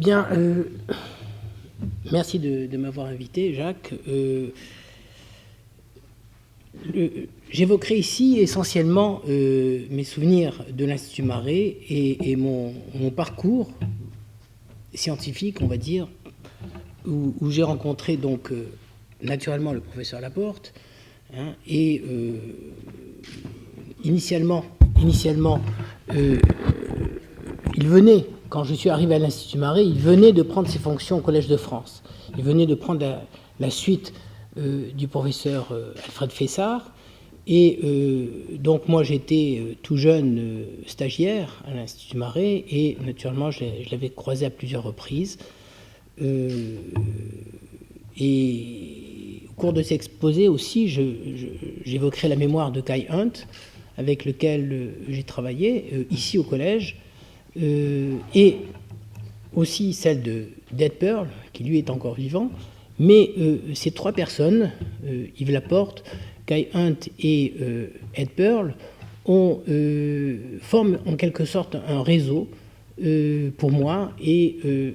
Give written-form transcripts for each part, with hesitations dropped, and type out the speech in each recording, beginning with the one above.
Bien, merci de m'avoir invité, Jacques. J'évoquerai ici essentiellement mes souvenirs de l'Institut Marais et mon parcours scientifique, on va dire, où j'ai rencontré donc naturellement le professeur Laporte, hein, et initialement il venait, quand je suis arrivé à l'Institut Marais, il venait de prendre ses fonctions au Collège de France. Il venait de prendre la suite du professeur Alfred Fessard. Et donc moi j'étais tout jeune stagiaire à l'Institut Marais et naturellement je l'avais croisé à plusieurs reprises. Et au cours de cet exposé aussi, j'évoquerai la mémoire de Kai Hunt, avec lequel j'ai travaillé ici au collège, et aussi celle d'Ed Pearl, qui lui est encore vivant. Mais ces trois personnes, Yves Laporte, Kai Hunt et Ed Pearl, forment en quelque sorte un réseau pour moi, et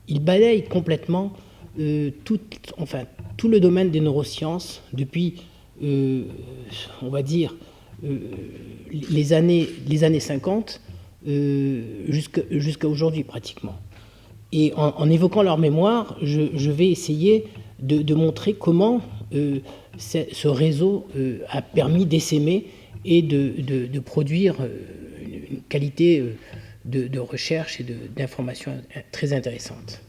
ils balayent complètement tout le domaine des neurosciences depuis, on va dire, les années 50 jusqu'à aujourd'hui pratiquement. Et en évoquant leur mémoire, je vais essayer de montrer comment ce réseau a permis d'essaimer et de produire une qualité de recherche et d'information très intéressante.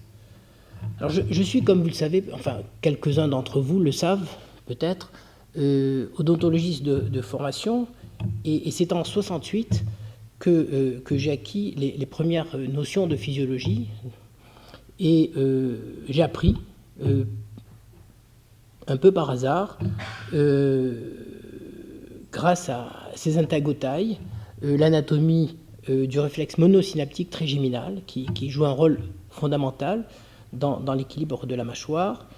Alors je suis, comme vous le savez, enfin quelques-uns d'entre vous le savent peut-être, odontologiste de formation, et c'est en 68 que j'ai acquis les premières notions de physiologie, et j'ai appris un peu par hasard, grâce à ces integotailles, l'anatomie du réflexe monosynaptique trigéminal qui joue un rôle fondamental dans l'équilibre de la mâchoire.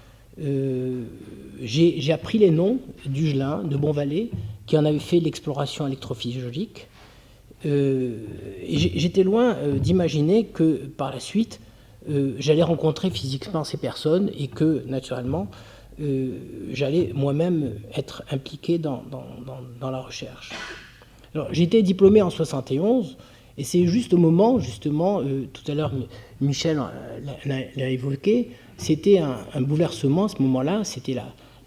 J'ai appris les noms d'Hugelin, de Bonvalet, qui en avait fait l'exploration électrophysiologique. J'étais loin d'imaginer que par la suite, j'allais rencontrer physiquement ces personnes et que, naturellement, j'allais moi-même être impliqué dans la recherche. Alors, j'ai été diplômé en 71, et c'est juste au moment, justement, tout à l'heure Michel l'a évoqué, c'était un bouleversement à ce moment-là, c'était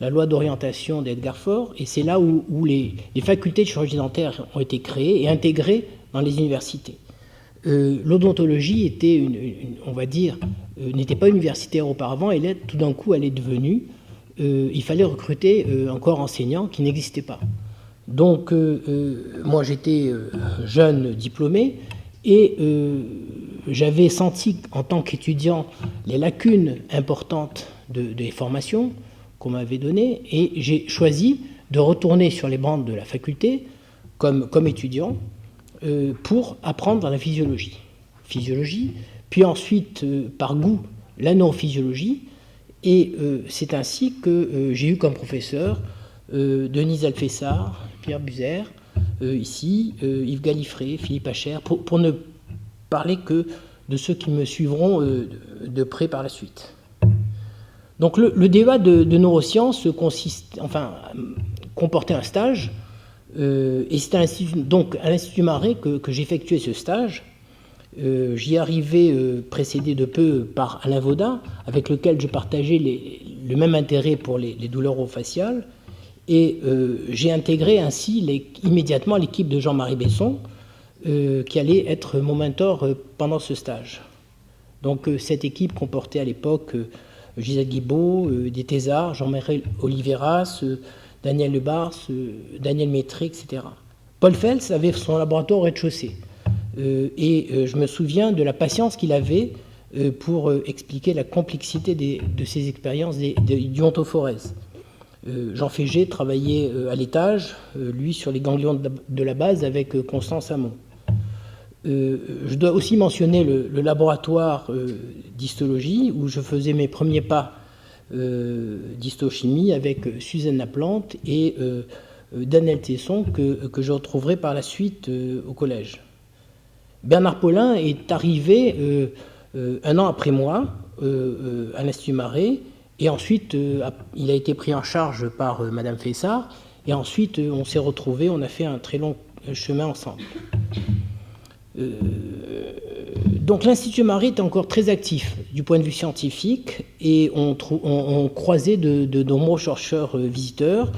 la loi d'orientation d'Edgar Faure, et c'est là où les facultés de chirurgie dentaire ont été créées et intégrées dans les universités. L'odontologie était, on va dire, n'était pas universitaire auparavant, et tout d'un coup elle est devenue, il fallait recruter un corps enseignant qui n'existait pas. Donc moi j'étais jeune diplômé, et j'avais senti en tant qu'étudiant les lacunes importantes des formations qu'on m'avait données, et j'ai choisi de retourner sur les bancs de la faculté comme étudiant pour apprendre la physiologie, puis ensuite par goût la neurophysiologie, et c'est ainsi que j'ai eu comme professeur Denise Alfessard, Pierre Buzer, ici, Yves Gallifré, Philippe Acher, pour ne parler que de ceux qui me suivront de près par la suite. Donc le débat de neurosciences comportait un stage, et c'est à l'Institut Marais que j'effectuais ce stage. J'y arrivais précédé de peu par Alain Vaudin, avec lequel je partageais le même intérêt pour les douleurs orofaciales, et j'ai intégré ainsi immédiatement l'équipe de Jean-Marie Besson, qui allait être mon mentor pendant ce stage. Donc cette équipe comportait à l'époque Gisèle Guibaud, des Thésards, Jean-Marie Oliveras, Daniel Lebars, Daniel Métré, etc. Paul Fels avait son laboratoire au rez-de-chaussée. Et je me souviens de la patience qu'il avait pour expliquer la complexité de ses expériences du ontophorèse. Jean Fégé travaillait à l'étage, lui sur les ganglions de la base avec Constance Hamon. Je dois aussi mentionner le laboratoire d'histologie où je faisais mes premiers pas d'histochimie avec Suzanne Laplante et Daniel Tesson que je retrouverai par la suite au collège. Bernard Paulin est arrivé un an après moi à l'Institut Marais, et ensuite il a été pris en charge par Madame Fessard, et ensuite on s'est retrouvés, on a fait un très long chemin ensemble. Donc l'Institut Marais était encore très actif du point de vue scientifique, et on croisait de nombreux chercheurs visiteurs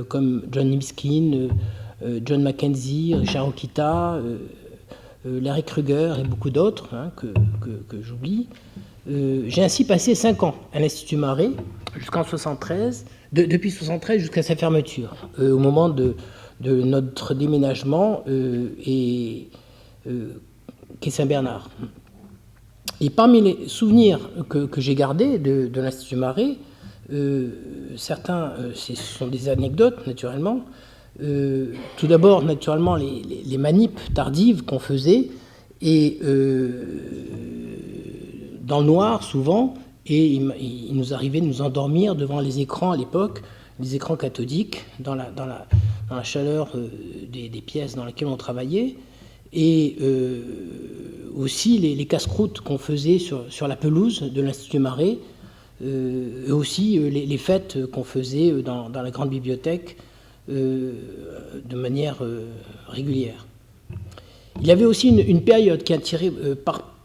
comme John Nimskin, John Mackenzie, Richard Okita, Larry Kruger et beaucoup d'autres que j'oublie. J'ai ainsi passé 5 ans à l'Institut Marais jusqu'en 73, depuis 73 jusqu'à sa fermeture, au moment de notre déménagement quai Saint-Bernard. Et parmi les souvenirs que j'ai gardés de l'Institut Marais, certains, ce sont des anecdotes naturellement. Tout d'abord, naturellement, les manips tardives qu'on faisait, et dans le noir souvent, et il nous arrivait de nous endormir devant les écrans à l'époque, les écrans cathodiques, dans la chaleur des pièces dans lesquelles on travaillait. Et aussi les casse-croûtes qu'on faisait sur la pelouse de l'Institut Marais, et aussi les fêtes qu'on faisait dans la grande bibliothèque de manière régulière. Il y avait aussi une période qui attirait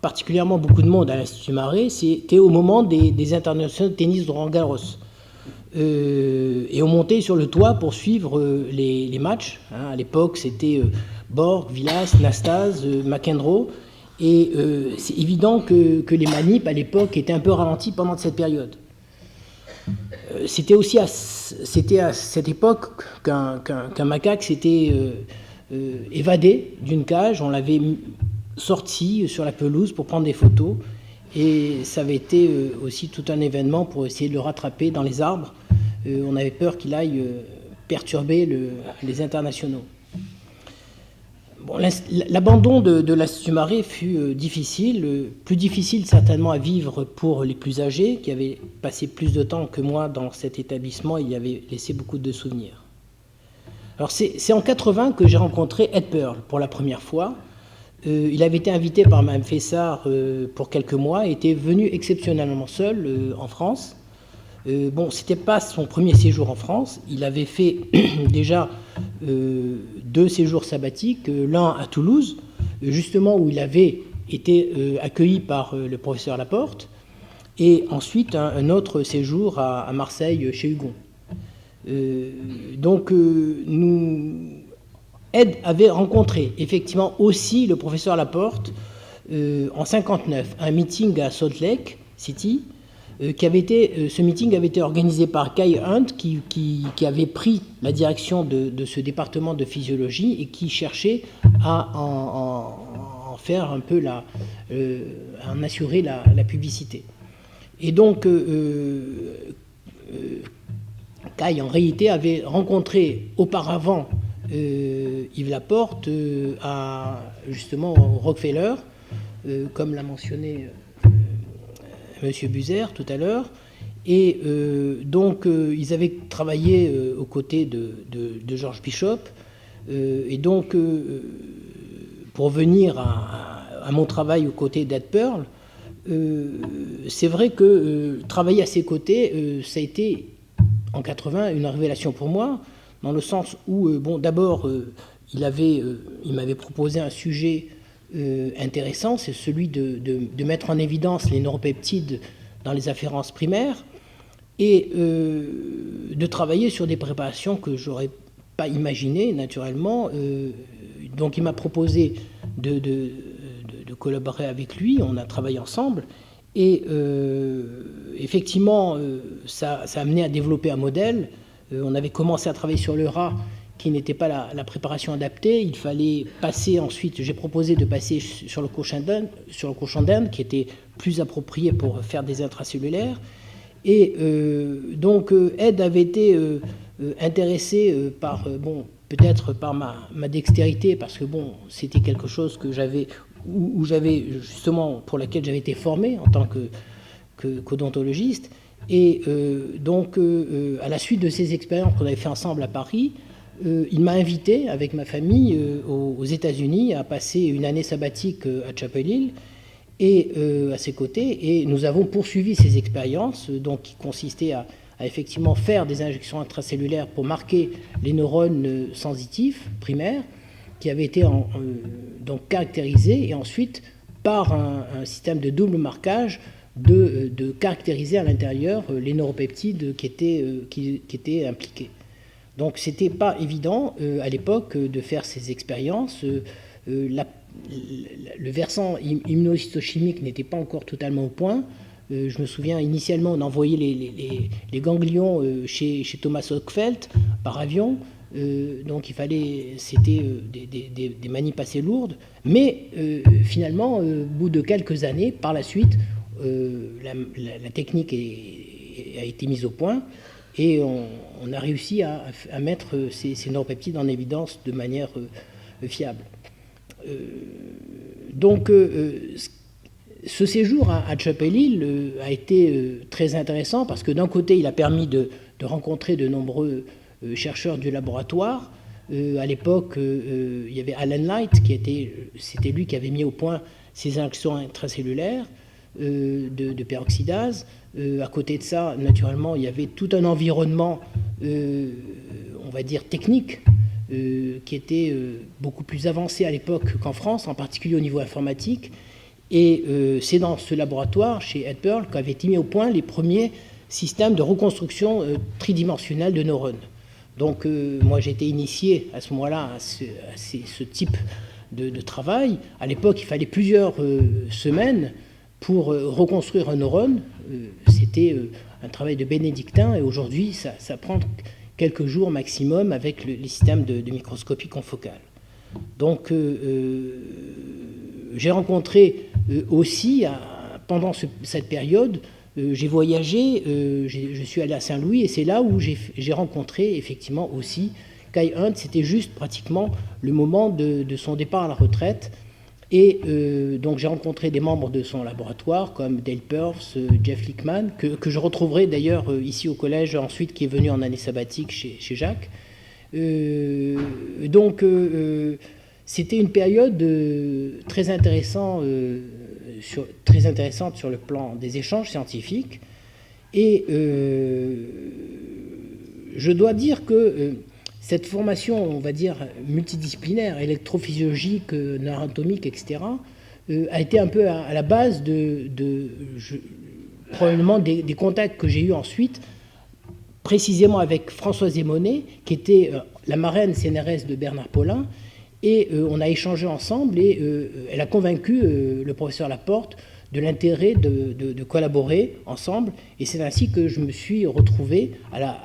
particulièrement beaucoup de monde à l'Institut Marais, c'était au moment des internationaux de tennis de Roland-Garros. Et on montait sur le toit pour suivre les matchs. À l'époque, c'était Borg, Vilas, Nastase, McEnroe. Et c'est évident que les manips, à l'époque, étaient un peu ralentis pendant cette période. C'était à cette époque qu'un macaque s'était évadé d'une cage. On l'avait sorti sur la pelouse pour prendre des photos. Et ça avait été aussi tout un événement pour essayer de le rattraper dans les arbres. On avait peur qu'il aille perturber les internationaux. Bon, l'abandon de l'Institut Marais fut difficile, plus difficile certainement à vivre pour les plus âgés, qui avaient passé plus de temps que moi dans cet établissement et y avaient laissé beaucoup de souvenirs. Alors c'est en 80 que j'ai rencontré Ed Pearl pour la première fois. Il avait été invité par Mme Fessard pour quelques mois et était venu exceptionnellement seul en France. Bon, c'était pas son premier séjour en France. Il avait fait déjà 2 séjours sabbatiques, l'un à Toulouse, justement où il avait été accueilli par le professeur Laporte, et ensuite un autre séjour à Marseille chez Hugon. Donc Ed avait rencontré effectivement aussi le professeur Laporte en 59, un meeting à Salt Lake City. Ce meeting avait été organisé par Kai Hunt, qui avait pris la direction de ce département de physiologie et qui cherchait à en faire un peu en assurer la publicité. Et donc, Kai, en réalité, avait rencontré auparavant Yves Laporte justement au Rockefeller, comme l'a mentionné Monsieur Buzer tout à l'heure, et donc ils avaient travaillé aux côtés de George Bishop, et donc pour venir à mon travail aux côtés d'Ed Pearl, c'est vrai que travailler à ses côtés, ça a été en 80 une révélation pour moi, dans le sens où, d'abord, il m'avait proposé un sujet intéressant, c'est celui de mettre en évidence les neuropeptides dans les afférences primaires, et de travailler sur des préparations que j'aurais pas imaginées naturellement. Donc il m'a proposé de collaborer avec lui, on a travaillé ensemble, et effectivement ça a amené à développer un modèle. On avait commencé à travailler sur le rat, qui n'était pas la préparation adaptée. Il fallait passer ensuite, j'ai proposé de passer sur le cochon d'Inde, qui était plus approprié pour faire des intracellulaires. Et donc Ed avait été intéressé par, peut-être par ma dextérité, parce que c'était quelque chose que j'avais, où j'avais justement, pour laquelle j'avais été formé en tant qu'odontologiste. Et donc, à la suite de ces expériences qu'on avait fait ensemble à Paris, il m'a invité avec ma famille aux États-Unis à passer une année sabbatique à Chapel Hill. et à ses côtés, et nous avons poursuivi ces expériences, donc qui consistaient à effectivement faire des injections intracellulaires pour marquer les neurones sensitifs primaires, qui avaient été donc caractérisés, et ensuite, par un système de double marquage, de caractériser à l'intérieur les neuropeptides qui étaient impliqués. Donc ce n'était pas évident à l'époque de faire ces expériences. Le versant immunohistochimique n'était pas encore totalement au point. Je me souviens, initialement, on envoyait les ganglions chez Thomas Hochfeld par avion. Donc c'était des manips assez lourdes. Mais finalement, au bout de quelques années, par la suite, la technique a été mise au point et on a réussi à mettre ces neuropeptides en évidence de manière fiable. Donc, ce séjour à Chapel Hill a été très intéressant parce que d'un côté, il a permis de rencontrer de nombreux chercheurs du laboratoire. À l'époque, il y avait Alan Light, c'était lui qui avait mis au point ces injections intracellulaires de peroxydase. À côté de ça, naturellement, il y avait tout un environnement, on va dire, technique, qui était beaucoup plus avancé à l'époque qu'en France, en particulier au niveau informatique. Et c'est dans ce laboratoire, chez Ed Pearl, qu'avaient été mis au point les premiers systèmes de reconstruction tridimensionnelle de neurones. Donc moi j'ai été initié à ce moment-là à ce type de travail. À l'époque, il fallait plusieurs semaines pour reconstruire un neurone. C'était un travail de bénédictin, et aujourd'hui ça prend quelques jours maximum avec les systèmes de microscopie confocale. Donc j'ai rencontré aussi, pendant cette période, j'ai voyagé, je suis allé à Saint-Louis, et c'est là où j'ai rencontré effectivement aussi Kai Hunt. C'était juste pratiquement le moment de son départ à la retraite. Et donc j'ai rencontré des membres de son laboratoire comme Dale Purves, Jeff Lickman, que je retrouverai d'ailleurs ici au collège ensuite, qui est venu en année sabbatique chez Jacques. Donc c'était une période très intéressante sur le plan des échanges scientifiques. Et je dois dire que cette formation, on va dire, multidisciplinaire, électrophysiologique, neuroanatomique, etc., a été un peu à la base probablement des contacts que j'ai eus ensuite, précisément avec Françoise Emonet, qui était la marraine CNRS de Bernard Paulin, et on a échangé ensemble, et elle a convaincu le professeur Laporte de l'intérêt de collaborer ensemble, et c'est ainsi que je me suis retrouvé,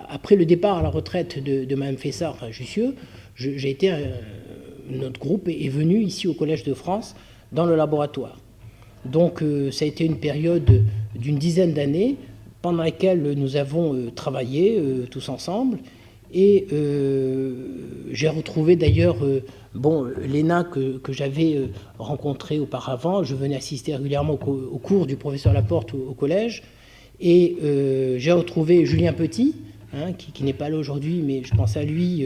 après le départ à la retraite de Mme Fessard à Jussieu, notre groupe est venu ici au Collège de France, dans le laboratoire. Donc ça a été une période d'une dizaine d'années, pendant laquelle nous avons travaillé tous ensemble, et j'ai retrouvé d'ailleurs Léna que j'avais rencontré auparavant. Je venais assister régulièrement au cours du professeur Laporte au collège, et j'ai retrouvé Julien Petit, qui n'est pas là aujourd'hui, mais je pense à lui,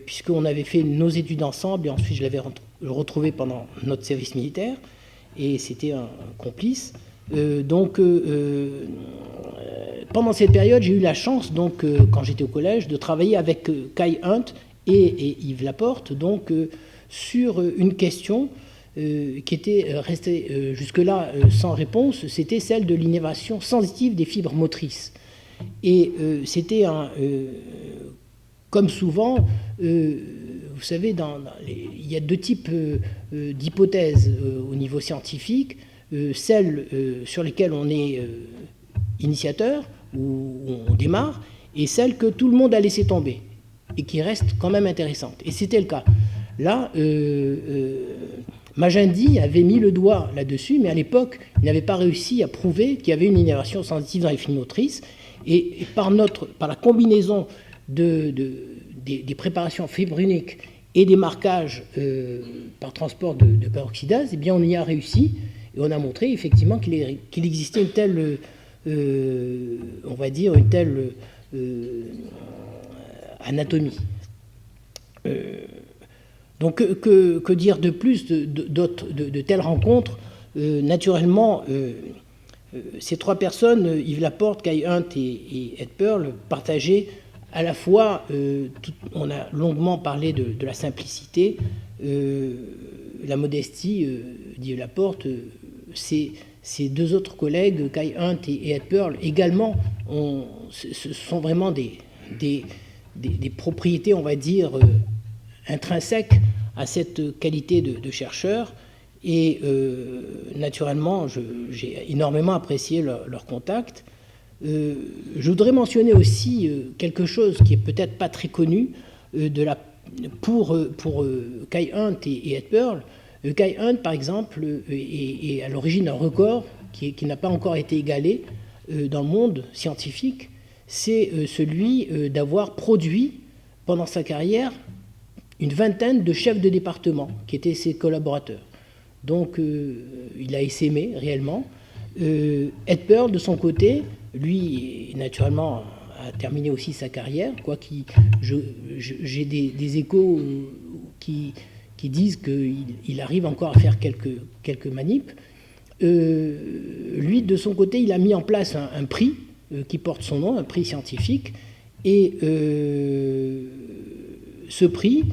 puisqu'on avait fait nos études ensemble, et ensuite je l'avais retrouvé pendant notre service militaire, et c'était un complice. Pendant cette période, j'ai eu la chance, quand j'étais au collège, de travailler avec Kai Hunt et Yves Laporte, sur une question qui était restée jusque-là sans réponse. C'était celle de l'innervation sensitive des fibres motrices. Et c'était comme souvent, vous savez, il y a deux types d'hypothèses au niveau scientifique. Celles sur lesquelles on est initiateur, où on démarre, et celles que tout le monde a laissé tomber, et qui restent quand même intéressantes. Et c'était le cas. Là, Magendie avait mis le doigt là-dessus, mais à l'époque, il n'avait pas réussi à prouver qu'il y avait une innervation sensitive dans les fibres motrices, et par la combinaison des préparations fibriniques et des marquages par transport de peroxydase, eh bien on y a réussi. Et on a montré effectivement qu'il existait une telle, on va dire, une telle anatomie. Donc que dire de plus de telles rencontres Naturellement, ces trois personnes, Yves Laporte, Kai Hunt et Ed Pearl, partageaient à la fois, on a longuement parlé de la simplicité, la modestie d'Yves Laporte. Ces deux autres collègues, Kai Hunt et Ed Pearl, également, ce sont vraiment des propriétés, on va dire, intrinsèques à cette qualité de chercheur. Et naturellement, j'ai énormément apprécié leur contact. Je voudrais mentionner aussi quelque chose qui est peut-être pas très connu pour Kai Hunt et Ed Pearl. Kai Hunt, par exemple, est à l'origine d'un record qui n'a pas encore été égalé dans le monde scientifique. C'est celui d'avoir produit pendant sa carrière une vingtaine de chefs de département qui étaient ses collaborateurs. Donc il a essaimé réellement. Ed Pearl, de son côté, lui, naturellement, a terminé aussi sa carrière. J'ai des échos qui disent qu'il arrive encore à faire quelques manips. Lui, de son côté, il a mis en place un prix qui porte son nom, un prix scientifique. Et ce prix,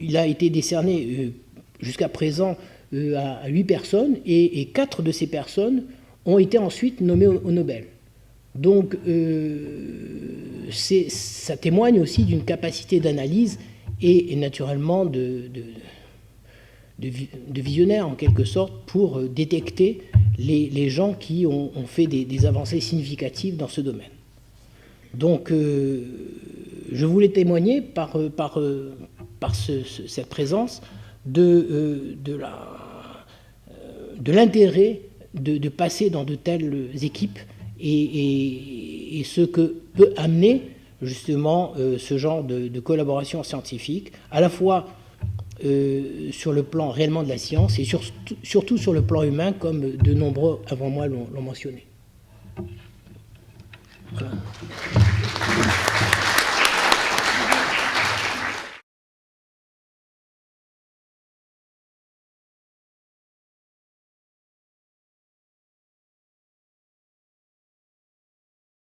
il a été décerné jusqu'à présent à 8 personnes, et 4 de ces personnes ont été ensuite nommées au Nobel. Donc ça témoigne aussi d'une capacité d'analyse et naturellement de visionnaire en quelque sorte pour détecter les gens qui ont fait des avancées significatives dans ce domaine. Donc je voulais témoigner par cette présence de l'intérêt de passer dans de telles équipes et ce que peut amener justement ce genre de collaboration scientifique, à la fois sur le plan réellement de la science et surtout sur le plan humain, comme de nombreux avant moi l'ont mentionné. Voilà.